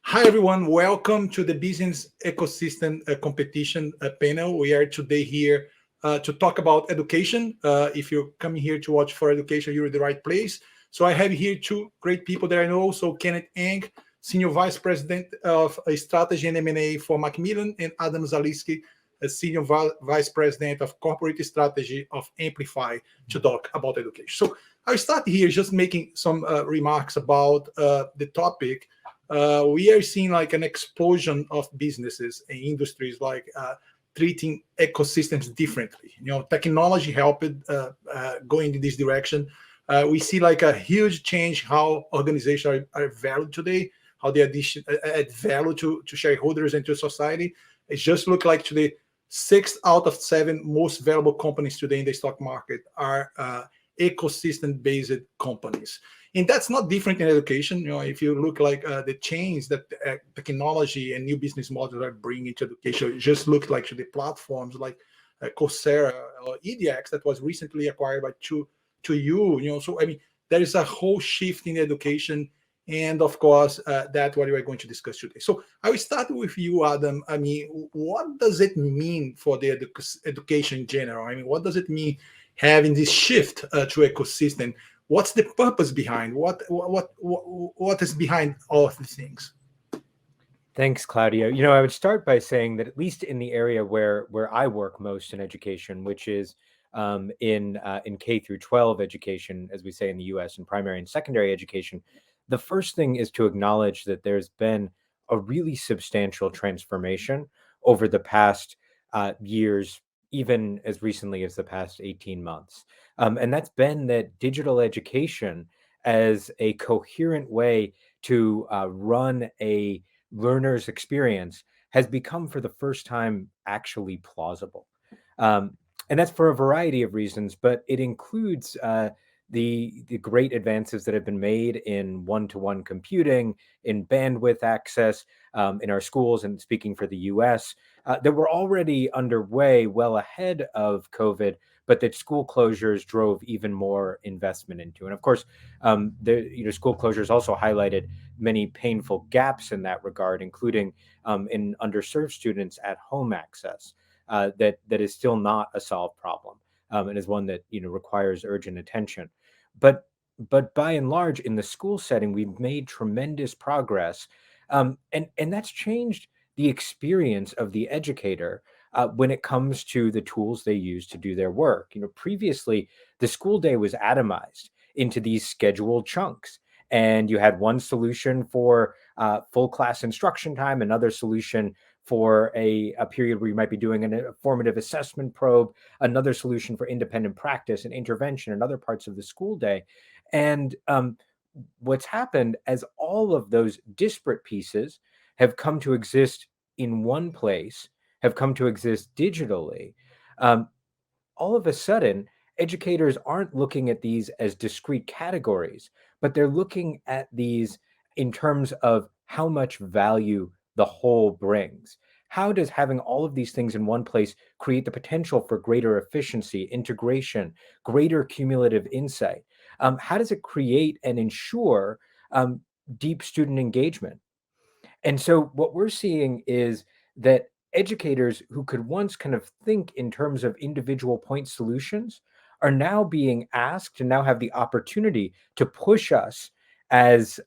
Hi, everyone. Welcome to the Business Ecosystem Competition panel. We are today here to talk about education. If you're coming here to watch for education, you're in the right place. So I have here two great people that I know. So Ken Eng, Senior Vice President of Strategy and M&A for Macmillan, and Adam Zalisk, Senior Vice President of Corporate Strategy of Amplify, to talk about education. So I'll start here just making some remarks about the topic. We are seeing like an explosion of businesses and industries like treating ecosystems differently. Technology helped going in this direction. We see like a huge change how organizations are valued today, how they add value to shareholders and to society. It just look like today, 6 out of 7 most valuable companies today in the stock market are ecosystem-based companies. And that's not different in education. If you look like the change that technology and new business models are bringing to education, it just look like to the platforms like Coursera or EDX that was recently acquired by 2U. So I mean, there is a whole shift in education, and of course, that's what we are going to discuss today. So I will start with you, Adam. I mean, what does it mean for the education in general? I mean, what does it mean having this shift to ecosystem? What's the purpose behind? What is behind all of these things? Thanks, Claudio. I would start by saying that at least in the area where I work most in education, which is in K through 12 education, as we say in the U.S., in primary and secondary education, the first thing is to acknowledge that there's been a really substantial transformation over the past years, even as recently as the past 18 months. And that's been that digital education as a coherent way to run a learner's experience has become for the first time actually plausible. And that's for a variety of reasons, but it includes the great advances that have been made in one-to-one computing, in bandwidth access, in our schools, and speaking for the US, that were already underway well ahead of COVID, but that school closures drove even more investment into. And of course, school closures also highlighted many painful gaps in that regard, including in underserved students at home access. That is still not a solved problem, and is one that requires urgent attention. But by and large, in the school setting, we've made tremendous progress, and that's changed the experience of the educator when it comes to the tools they use to do their work. Previously, the school day was atomized into these scheduled chunks, and you had one solution for full class instruction time, another solution for a period where you might be doing a formative assessment probe, another solution for independent practice and intervention in other parts of the school day. And what's happened as all of those disparate pieces have come to exist in one place, have come to exist digitally, all of a sudden, educators aren't looking at these as discrete categories, but they're looking at these in terms of how much value the whole brings. How does having all of these things in one place create the potential for greater efficiency, integration, greater cumulative insight? How does it create and ensure deep student engagement? And so what we're seeing is that educators who could once kind of think in terms of individual point solutions are now being asked and now have the opportunity to push us as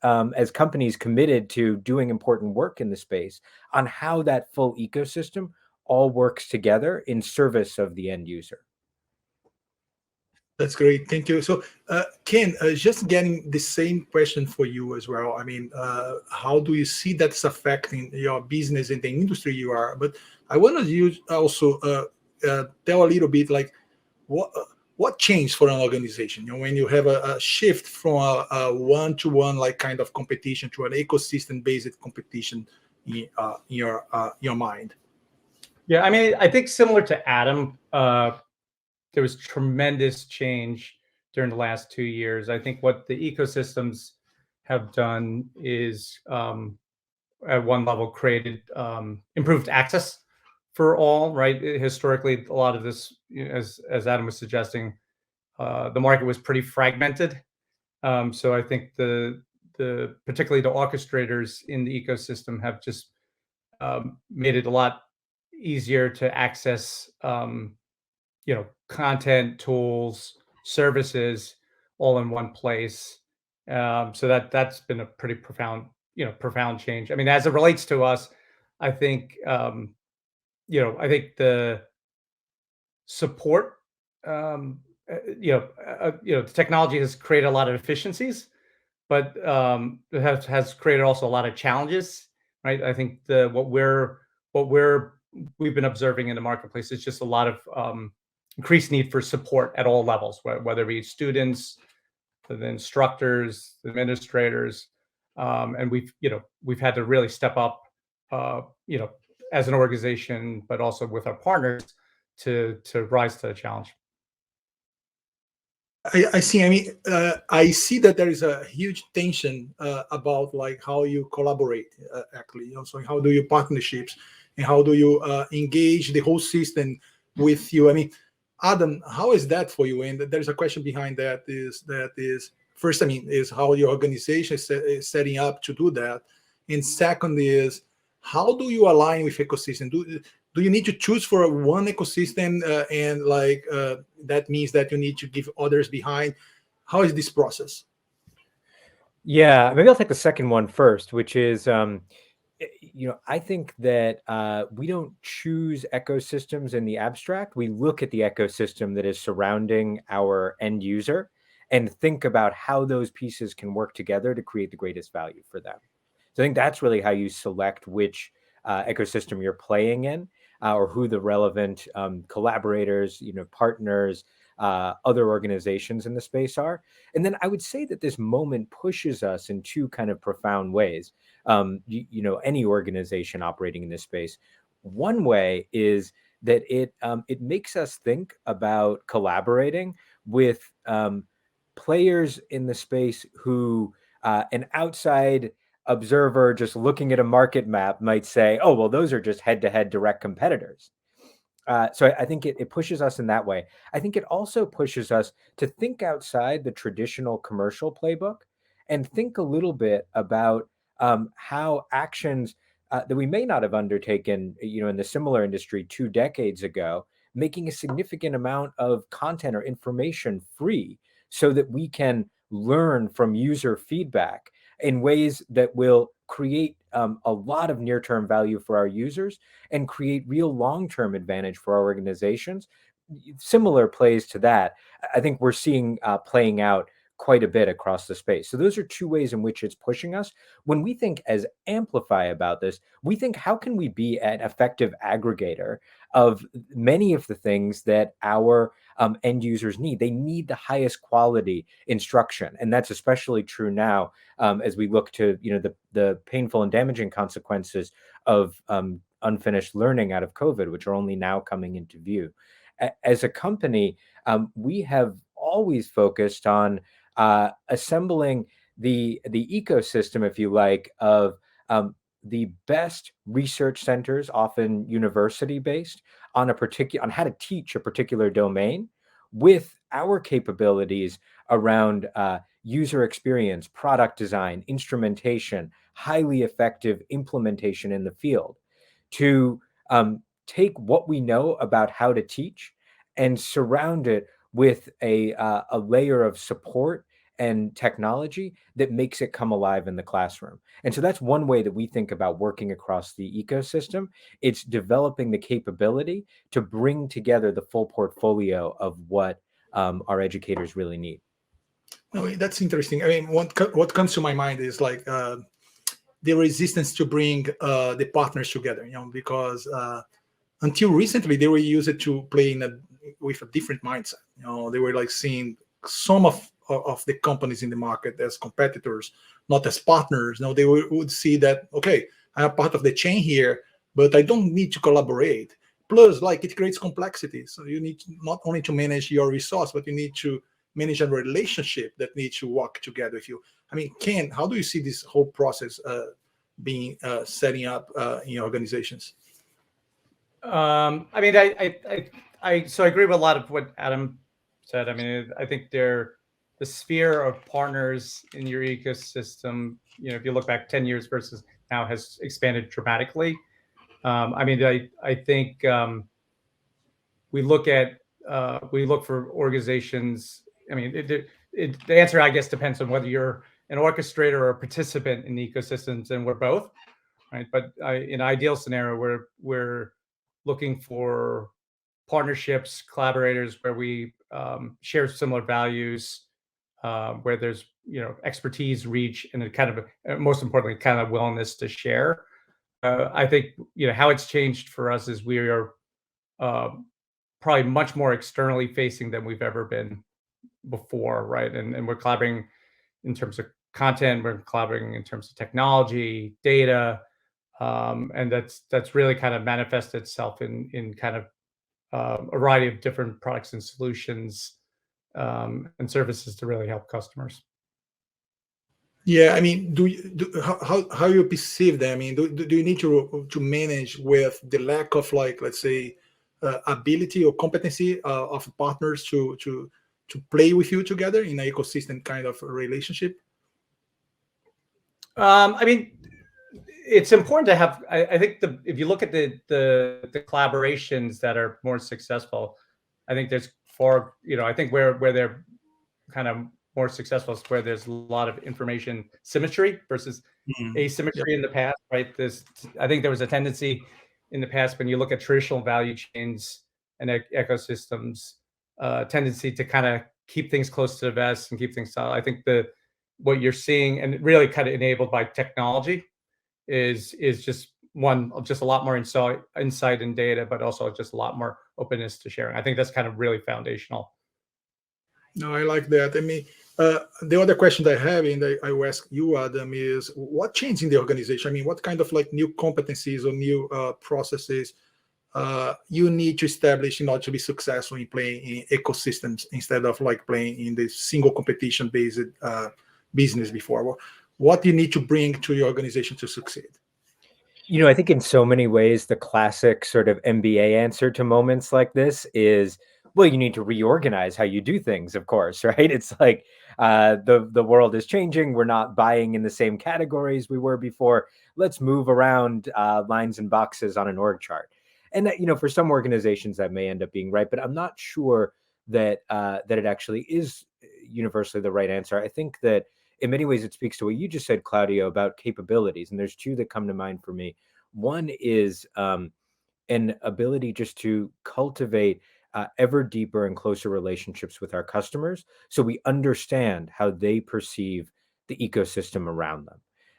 companies committed to doing important work in the space on how that full ecosystem all works together in service of the end user. That's great. Thank you. So, Ken, just getting the same question for you as well. I mean, how do you see that's affecting your business and the industry you are? But I want you also tell a little bit like what changed for an organization? When you have a shift from a one-to-one like kind of competition to an ecosystem-based competition in your mind. Yeah, I mean, I think similar to Adam, there was tremendous change during the last 2 years. I think what the ecosystems have done is, at one level, created improved access for all. Right, historically, a lot of this, as Adam was suggesting, the market was pretty fragmented. So I think the particularly the orchestrators in the ecosystem have just made it a lot easier to access, content, tools, services, all in one place. So that's been a pretty profound change. I mean, as it relates to us, I think, I think the support, the technology has created a lot of efficiencies, but it has created also a lot of challenges, right? I think we've been observing in the marketplace is just a lot of increased need for support at all levels, whether it be students, the instructors, the administrators, and we've had to really step up, as an organization, but also with our partners to rise to the challenge. I see. I mean, I see that there is a huge tension about like how you collaborate. Actually, so how do you partnerships and how do you engage the whole system with you? I mean, Adam, how is that for you? And there's a question behind that. Is first, I mean, is how your organization is setting up to do that, and second is how do you align with ecosystem? Do you need to choose for one ecosystem and like that means that you need to give others behind? How is this process? Yeah, maybe I'll take the second one first, which is, I think that we don't choose ecosystems in the abstract. We look at the ecosystem that is surrounding our end user and think about how those pieces can work together to create the greatest value for them. So I think that's really how you select which ecosystem you're playing in, or who the relevant collaborators, partners, other organizations in the space are. And then I would say that this moment pushes us in two kind of profound ways. Any organization operating in this space. One way is that it makes us think about collaborating with players in the space who an outside observer just looking at a market map might say, oh, well, those are just head-to-head direct competitors. So I think it pushes us in that way. I think it also pushes us to think outside the traditional commercial playbook and think a little bit about how actions that we may not have undertaken, in the similar industry 2 decades ago, making a significant amount of content or information free so that we can learn from user feedback in ways that will create a lot of near-term value for our users and create real long-term advantage for our organizations. Similar plays to that, I think we're seeing playing out quite a bit across the space. So those are two ways in which it's pushing us. When we think as Amplify about this, we think, how can we be an effective aggregator of many of the things that our end users need? They need the highest quality instruction. And that's especially true now as we look to the painful and damaging consequences of unfinished learning out of COVID, which are only now coming into view. As a company, we have always focused on assembling the ecosystem, if you like, of the best research centers, often university-based, on how to teach a particular domain, with our capabilities around user experience, product design, instrumentation, highly effective implementation in the field, to take what we know about how to teach and surround it with a layer of support and technology that makes it come alive in the classroom. And so that's one way that we think about working across the ecosystem. It's developing the capability to bring together the full portfolio of what our educators really need. No, that's interesting. I mean, what comes to my mind is like the resistance to bring the partners together, because until recently they were used to play with a different mindset. They were like seeing some of the companies in the market as competitors, not as partners. They would see that, okay, I'm part of the chain here, but I don't need to collaborate. Plus, like, it creates complexity. So you need not only to manage your resource, but you need to manage a relationship that needs to work together with you. I mean, Ken, how do you see this whole process being setting up in your organizations? I mean, I agree with a lot of what Adam said. I mean, I think there the sphere of partners in your ecosystem, if you look back 10 years versus now, has expanded dramatically. I mean, I think we look for organizations. I mean, the answer, I guess, depends on whether you're an orchestrator or a participant in ecosystems, and we're both, right? But in an ideal scenario, we're looking for partnerships, collaborators where we share similar values, where there's expertise, reach, and a kind of most importantly, kind of willingness to share. I think how it's changed for us is we are probably much more externally facing than we've ever been before, right? And we're collaborating in terms of content, we're collaborating in terms of technology, data, and that's really kind of manifested itself in kind of a variety of different products and solutions and services to really help customers. Yeah, I mean, how you perceive that? I mean, do you need to manage with the lack of, like, let's say, ability or competency of partners to play with you together in an ecosystem kind of relationship? I mean, it's important to have. I think if you look at the collaborations that are more successful, I think there's I think where they're kind of more successful is where there's a lot of information symmetry versus asymmetry in the past, right? I think there was a tendency in the past when you look at traditional value chains and ecosystems, tendency to kind of keep things close to the vest and keep things solid. I think what you're seeing, and really kind of enabled by technology, is just a lot more insight and data, but also just a lot more openness to sharing. I think that's kind of really foundational. No, I like that. I mean, the other question that I have, and I will ask you, Adam, is what changed in the organization? I mean, what kind of like new competencies or new processes you need to establish in order to be successful in playing in ecosystems instead of like playing in the single competition-based business before? What do you need to bring to your organization to succeed? I think in so many ways, the classic sort of MBA answer to moments like this is, well, you need to reorganize how you do things, of course, right? It's like the world is changing. We're not buying in the same categories we were before. Let's move around lines and boxes on an org chart. And that, for some organizations that may end up being right, but I'm not sure that that it actually is universally the right answer. I think that in many ways it speaks to what you just said, Claudio, about capabilities. And there's two that come to mind for me. One is an ability just to cultivate ever deeper and closer relationships with our customers, so we understand how they perceive the ecosystem around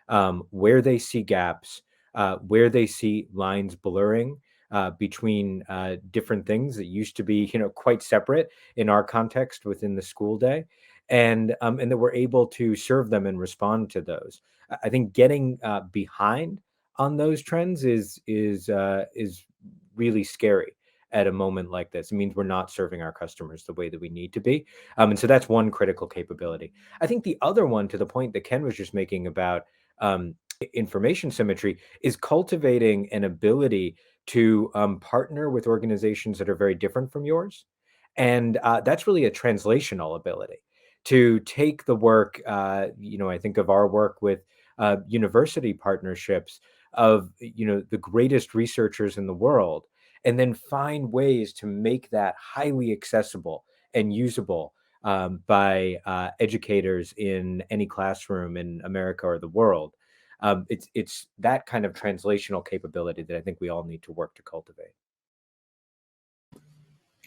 them, where they see gaps, where they see lines blurring between different things that used to be, quite separate in our context within the school day, and that we're able to serve them and respond to those. I think getting behind on those trends is really scary at a moment like this. It means we're not serving our customers the way that we need to be. And so that's one critical capability. I think the other one, to the point that Ken was just making about information symmetry, is cultivating an ability to partner with organizations that are very different from yours. And that's really a translational ability to take the work, I think of our work with university partnerships of, the greatest researchers in the world, and then find ways to make that highly accessible and usable by educators in any classroom in America or the world. It's that kind of translational capability that I think we all need to work to cultivate.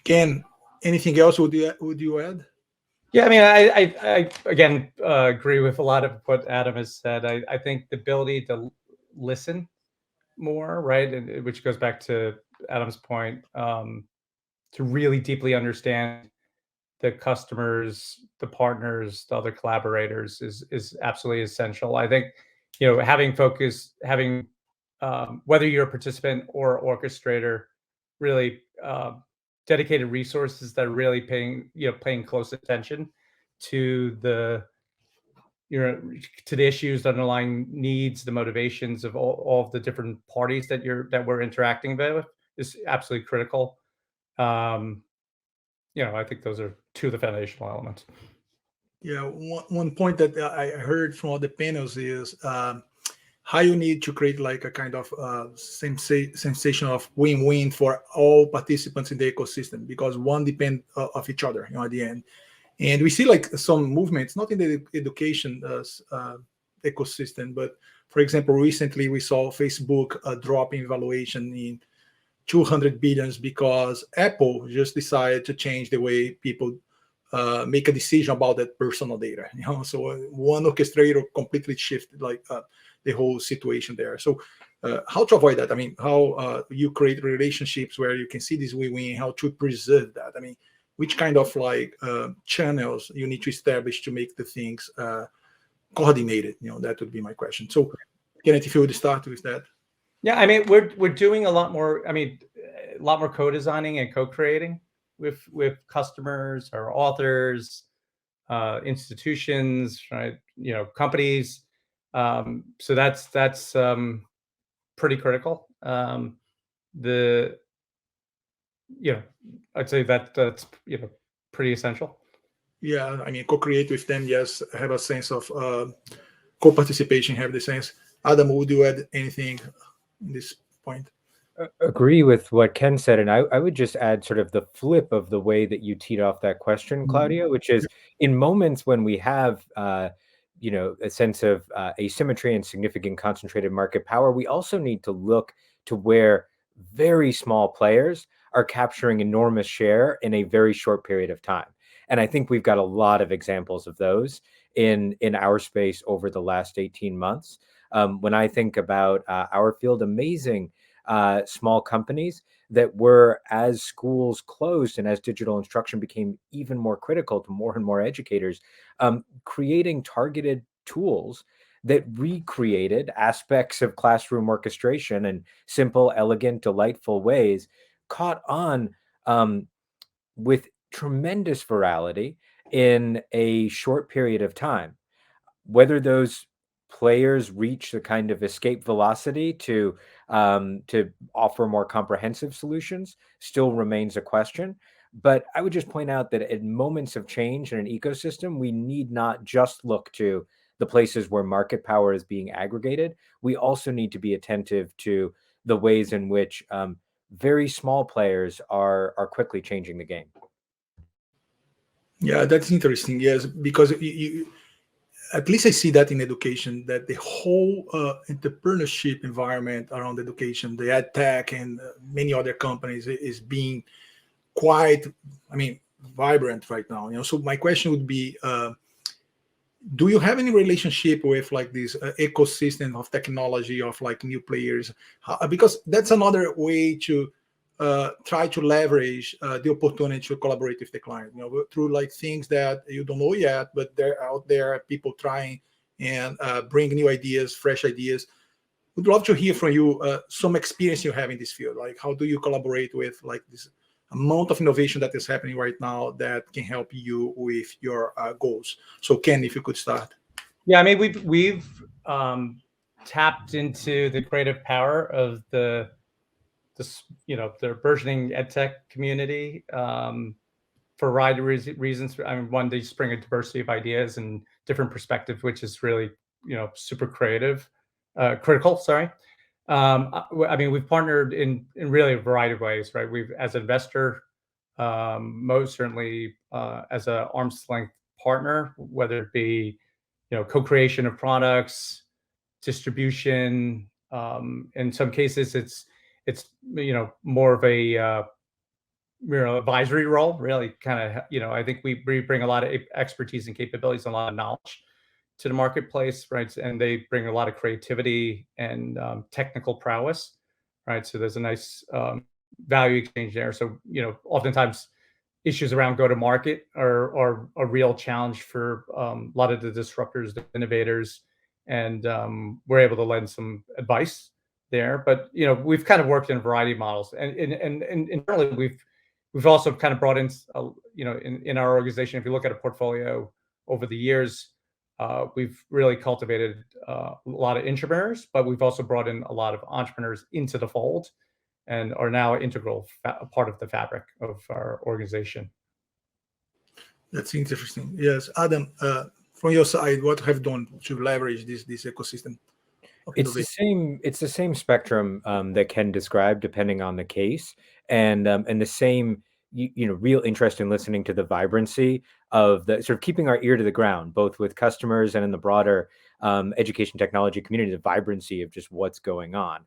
Ken, anything else would you add? Yeah, I mean, I again agree with a lot of what Adam has said. I think the ability to listen more, right, and which goes back to Adam's point, to really deeply understand the customers, the partners, the other collaborators is absolutely essential. I think, having focus, whether you're a participant or orchestrator, really dedicated resources that are really paying close attention to the issues, the underlying needs, the motivations of all of the different parties that we're interacting with is absolutely critical. I think those are two of the foundational elements. Yeah, one point that I heard from all the panels is how you need to create like a kind of sensation of win-win for all participants in the ecosystem, because one depend of each other, at the end. And we see like some movements, not in the education ecosystem, but for example, recently we saw Facebook drop in valuation in 200 billions because Apple just decided to change the way people make a decision about that personal data. So one orchestrator completely shifted like the whole situation there. So how to avoid that? I mean, how you create relationships where you can see this win-win, how to preserve that? I mean, which kind of like channels you need to establish to make the things coordinated? That would be my question. So Kenneth, if you would start with that. Yeah, I mean, we're doing a lot more. I mean, a lot more co-designing and co-creating with customers or authors, institutions, right? Companies. So that's pretty critical. I'd say that's pretty essential. Yeah, I mean, co-create with them. Yes, have a sense of co-participation. Have the sense. Adam, would you add anything in this point? Agree with what Ken said, and I would just add sort of the flip of the way that you teed off that question, Claudio, which is in moments when we have a sense of asymmetry and significant concentrated market power, we also need to look to where very small players are capturing enormous share in a very short period of time. And I think we've got a lot of examples of those in our space over the last 18 months. When I think about our field, amazing small companies that were, as schools closed and as digital instruction became even more critical to more and more educators, creating targeted tools that recreated aspects of classroom orchestration in simple, elegant, delightful ways, caught on with tremendous virality in a short period of time. Whether those players reach the kind of escape velocity to offer more comprehensive solutions still remains a question. But I would just point out that at moments of change in an ecosystem, we need not just look to the places where market power is being aggregated. We also need to be attentive to the ways in which very small players are quickly changing the game. Yeah, that's interesting. Yes, because at least I see that in education, that the whole entrepreneurship environment around education, the ed tech and many other companies is being quite, vibrant right now. So my question would be, do you have any relationship with like this ecosystem of technology of like new players? Because that's another way to try to leverage the opportunity to collaborate with the client, through like things that you don't know yet, but they're out there, people trying and bring new ideas, fresh ideas. Would love to hear from you some experience you have in this field. Like, how do you collaborate with like this amount of innovation that is happening right now that can help you with your goals? So Ken, if you could start. Yeah, I mean, we've tapped into the creative power of the burgeoning edtech community for a variety of reasons. I mean, one, they just bring a diversity of ideas and different perspectives, which is really, super critical. Sorry. I mean, we've partnered in really a variety of ways, right? We've, as an investor, most certainly as an arm's length partner, whether it be, co-creation of products, distribution. In some cases, it's more of a advisory role, really kind of, I think we bring a lot of expertise and capabilities and a lot of knowledge to the marketplace, right? And they bring a lot of creativity and technical prowess, right? So there's a nice value exchange there. So, oftentimes issues around go-to-market are a real challenge for a lot of the disruptors, the innovators, and we're able to lend some advice there. But we've kind of worked in a variety of models, and internally we've also kind of brought in in our organization. If you look at a portfolio over the years, we've really cultivated a lot of intrapreneurs, but we've also brought in a lot of entrepreneurs into the fold and are now an integral part of the fabric of our organization. That's interesting. Yes, Adam, from your side, what have done to leverage this ecosystem of innovation? It's the same spectrum that Ken described, depending on the case, and the same real interest in listening to the vibrancy of the sort of keeping our ear to the ground, both with customers and in the broader education technology community, the vibrancy of just what's going on.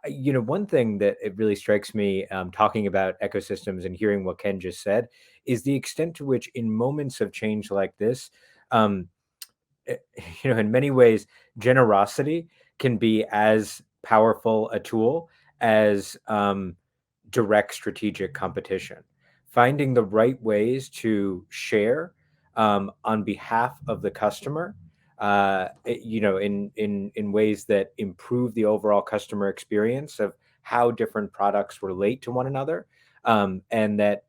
One thing that it really strikes me talking about ecosystems and hearing what Ken just said is the extent to which, in moments of change like this, um, eh, in many ways, generosity can be as powerful a tool as direct strategic competition. Finding the right ways to share on behalf of the customer, in ways that improve the overall customer experience of how different products relate to one another, and that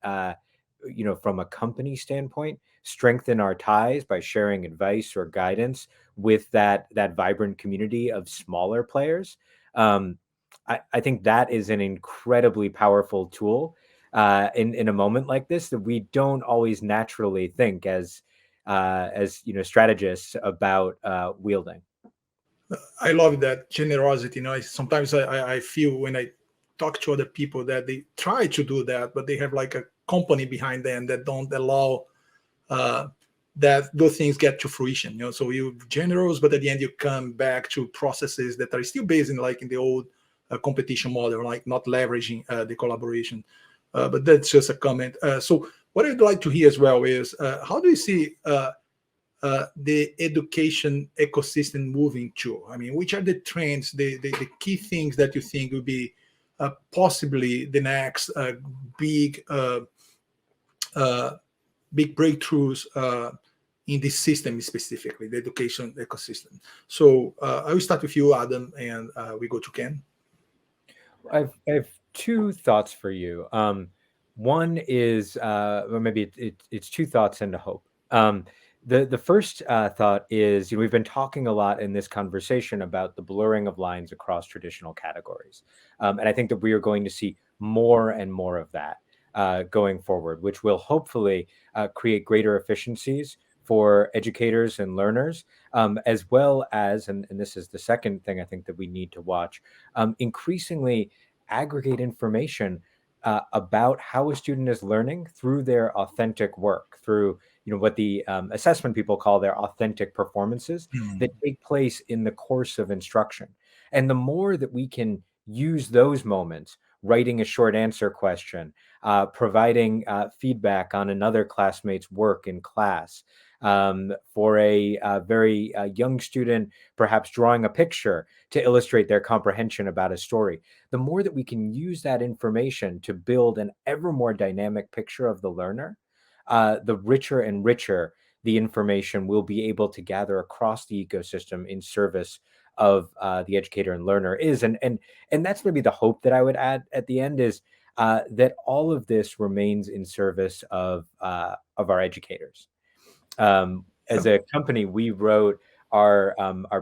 from a company standpoint, strengthen our ties by sharing advice or guidance with that vibrant community of smaller players. Um, I think that is an incredibly powerful tool in a moment like this that we don't always naturally think as strategists about wielding. I love that generosity. Sometimes I feel when I talk to other people that they try to do that, but they have like a company behind them that don't allow uh, that those things get to fruition. So you're generous, but at the end you come back to processes that are still based in the old competition model, like not leveraging the collaboration. But that's just a comment. So what I'd like to hear as well is how do you see the education ecosystem moving to? I mean, which are the trends, the key things that you think will be possibly the next big big breakthroughs in this system, specifically the education ecosystem? So I will start with you, Adam, and we go to Ken. I have two thoughts for you. One is, or maybe it's two thoughts and a hope. The first thought is, we've been talking a lot in this conversation about the blurring of lines across traditional categories, and I think that we are going to see more and more of that going forward, which will hopefully create greater efficiencies for educators and learners, as well as, and this is the second thing I think that we need to watch, increasingly aggregate information about how a student is learning through their authentic work, through what the assessment people call their authentic performances that take place in the course of instruction. And the more that we can use those moments, writing a short answer question, providing feedback on another classmate's work in class, for a very young student, perhaps drawing a picture to illustrate their comprehension about a story. The more that we can use that information to build an ever more dynamic picture of the learner, the richer and richer the information we'll be able to gather across the ecosystem in service of the educator and learner is. And that's maybe the hope that I would add at the end is that all of this remains in service of our educators. As a company, we wrote our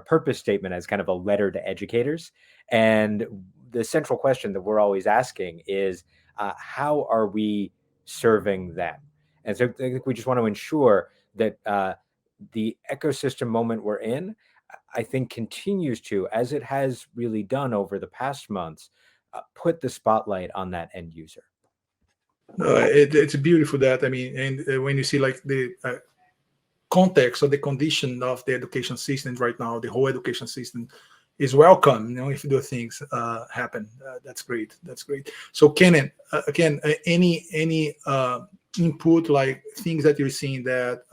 purpose statement as kind of a letter to educators, and the central question that we're always asking is, how are we serving them? And so I think we just want to ensure that the ecosystem moment we're in, I think, continues to, as it has really done over the past months, put the spotlight on that end user. It's beautiful that, I mean, and when you see like the context or the condition of the education system right now, the whole education system is welcome, if those things happen. That's great. That's great. So Ken, again, any input, like things that you're seeing that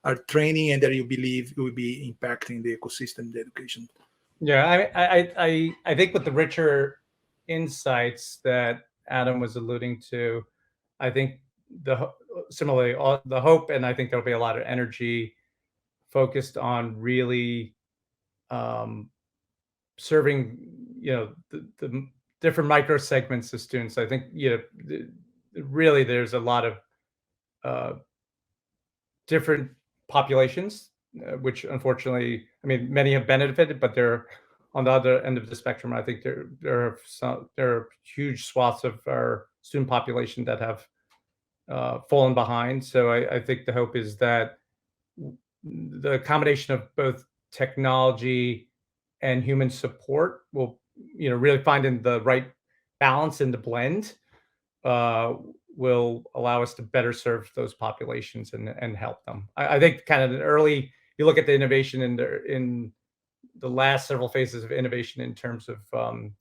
are training and that you believe will be impacting the ecosystem, the education? Yeah, I think with the richer insights that Adam was alluding to, I think similarly the hope, and I think there'll be a lot of energy focused on really serving the different micro segments of students. I think really there's a lot of different populations, which unfortunately, I mean, many have benefited, but they're on the other end of the spectrum. I think there are huge swaths of our student population that have fallen behind. So I think the hope is that the combination of both technology and human support will, really finding the right balance in the blend will allow us to better serve those populations and help them. I think kind of you look at the innovation in the last several phases of innovation in terms of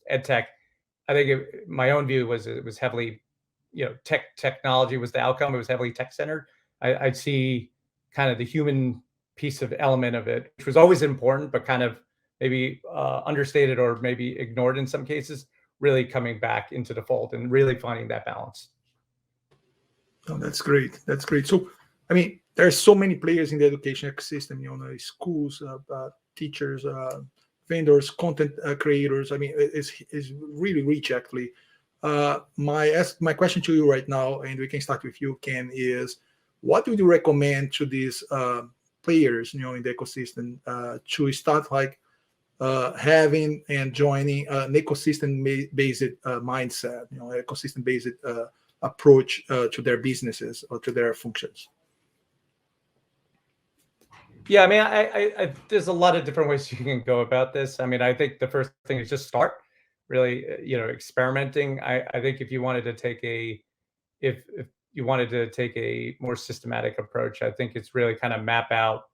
ed tech. I think my own view was it was heavily, technology was the outcome. It was heavily tech centered. I'd see kind of the human piece of element of it, which was always important, but kind of maybe understated or maybe ignored in some cases, really coming back into the fold and really finding that balance. Oh, that's great. That's great. So, I mean, there are so many players in the education ecosystem, schools, teachers, vendors, content creators. I mean, it's really rich, actually. My question to you right now, and we can start with you, Ken, is what would you recommend to these players, in the ecosystem to start having and joining an ecosystem-based mindset, ecosystem-based approach to their businesses or to their functions? Yeah, I mean, I there's a lot of different ways you can go about this. I mean, I think the first thing is just start really, experimenting. I think if you wanted to take a more systematic approach, I think it's really kind of map out,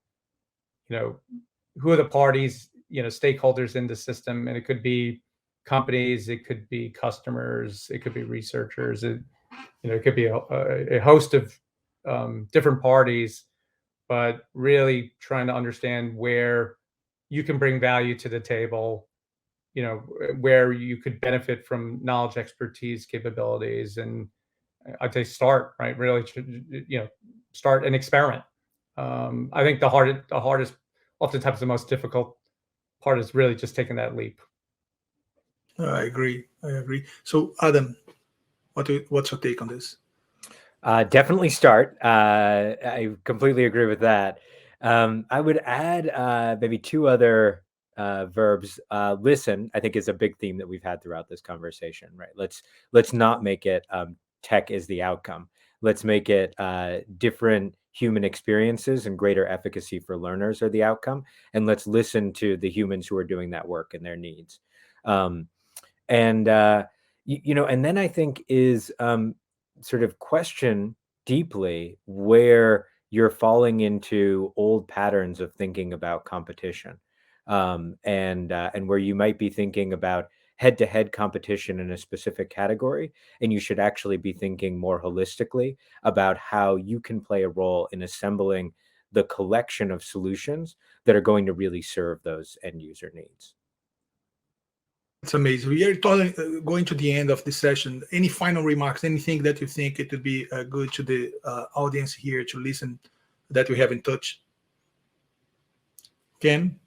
who are the parties, stakeholders in the system, and it could be companies, it could be customers, it could be researchers, it could be a host of different parties, but really trying to understand where you can bring value to the table, where you could benefit from knowledge, expertise, capabilities, and I'd say start, right? Really, start and experiment. I think the hardest, oftentimes the most difficult part is really just taking that leap. I agree. So, Adam, what's your take on this? Definitely start. I completely agree with that. I would add maybe two other verbs. Listen, I think, is a big theme that we've had throughout this conversation, right? Let's not make it tech is the outcome. Let's make it different human experiences and greater efficacy for learners are the outcome. And let's listen to the humans who are doing that work and their needs. And then I think is sort of question deeply where you're falling into old patterns of thinking about competition, and where you might be thinking about head-to-head competition in a specific category, and you should actually be thinking more holistically about how you can play a role in assembling the collection of solutions that are going to really serve those end user needs. It's amazing. We are going to the end of the session. Any final remarks, anything that you think it would be good to the audience here to listen that we haven't touched? Ken?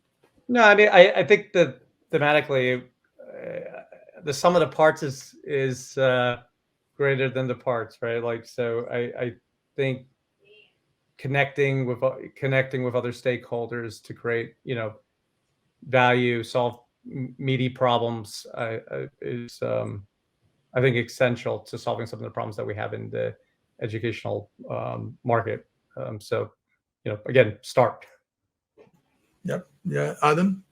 No, I mean, I think that thematically, the sum of the parts is greater than the parts, right? Like, so I think connecting with other stakeholders to create, value, solve meaty problems is I think essential to solving some of the problems that we have in the educational market. So, again, start. Yep. Yeah, Adam.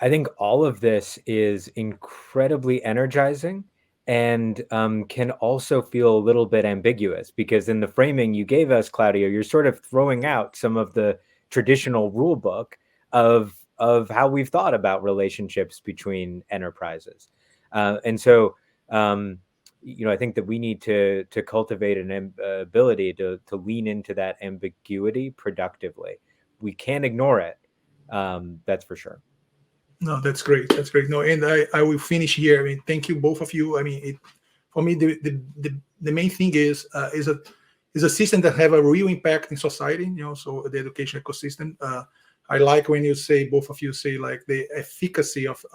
I think all of this is incredibly energizing and can also feel a little bit ambiguous, because in the framing you gave us, Claudio, you're sort of throwing out some of the traditional rule book of how we've thought about relationships between enterprises. And so, I think that we need to cultivate an ability to lean into that ambiguity productively. We can't ignore it. That's for sure. No, that's great. That's great. No, and I will finish here. I mean, thank you, both of you. I mean, for me, the main thing is a system that have a real impact in society. So the education ecosystem. I like when you say, both of you say, like the efficacy of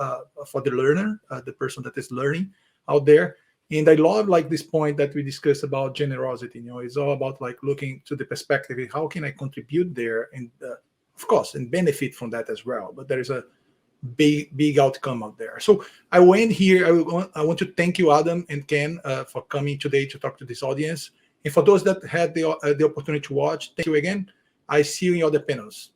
for the learner, the person that is learning out there. And I love like this point that we discussed about generosity. It's all about like looking to the perspective, how can I contribute there, and of course, and benefit from that as well. But there is a big outcome out there. So I went here. I want to thank you, Adam and Ken, for coming today to talk to this audience. And for those that had the opportunity to watch, thank you again. I see you in other panels.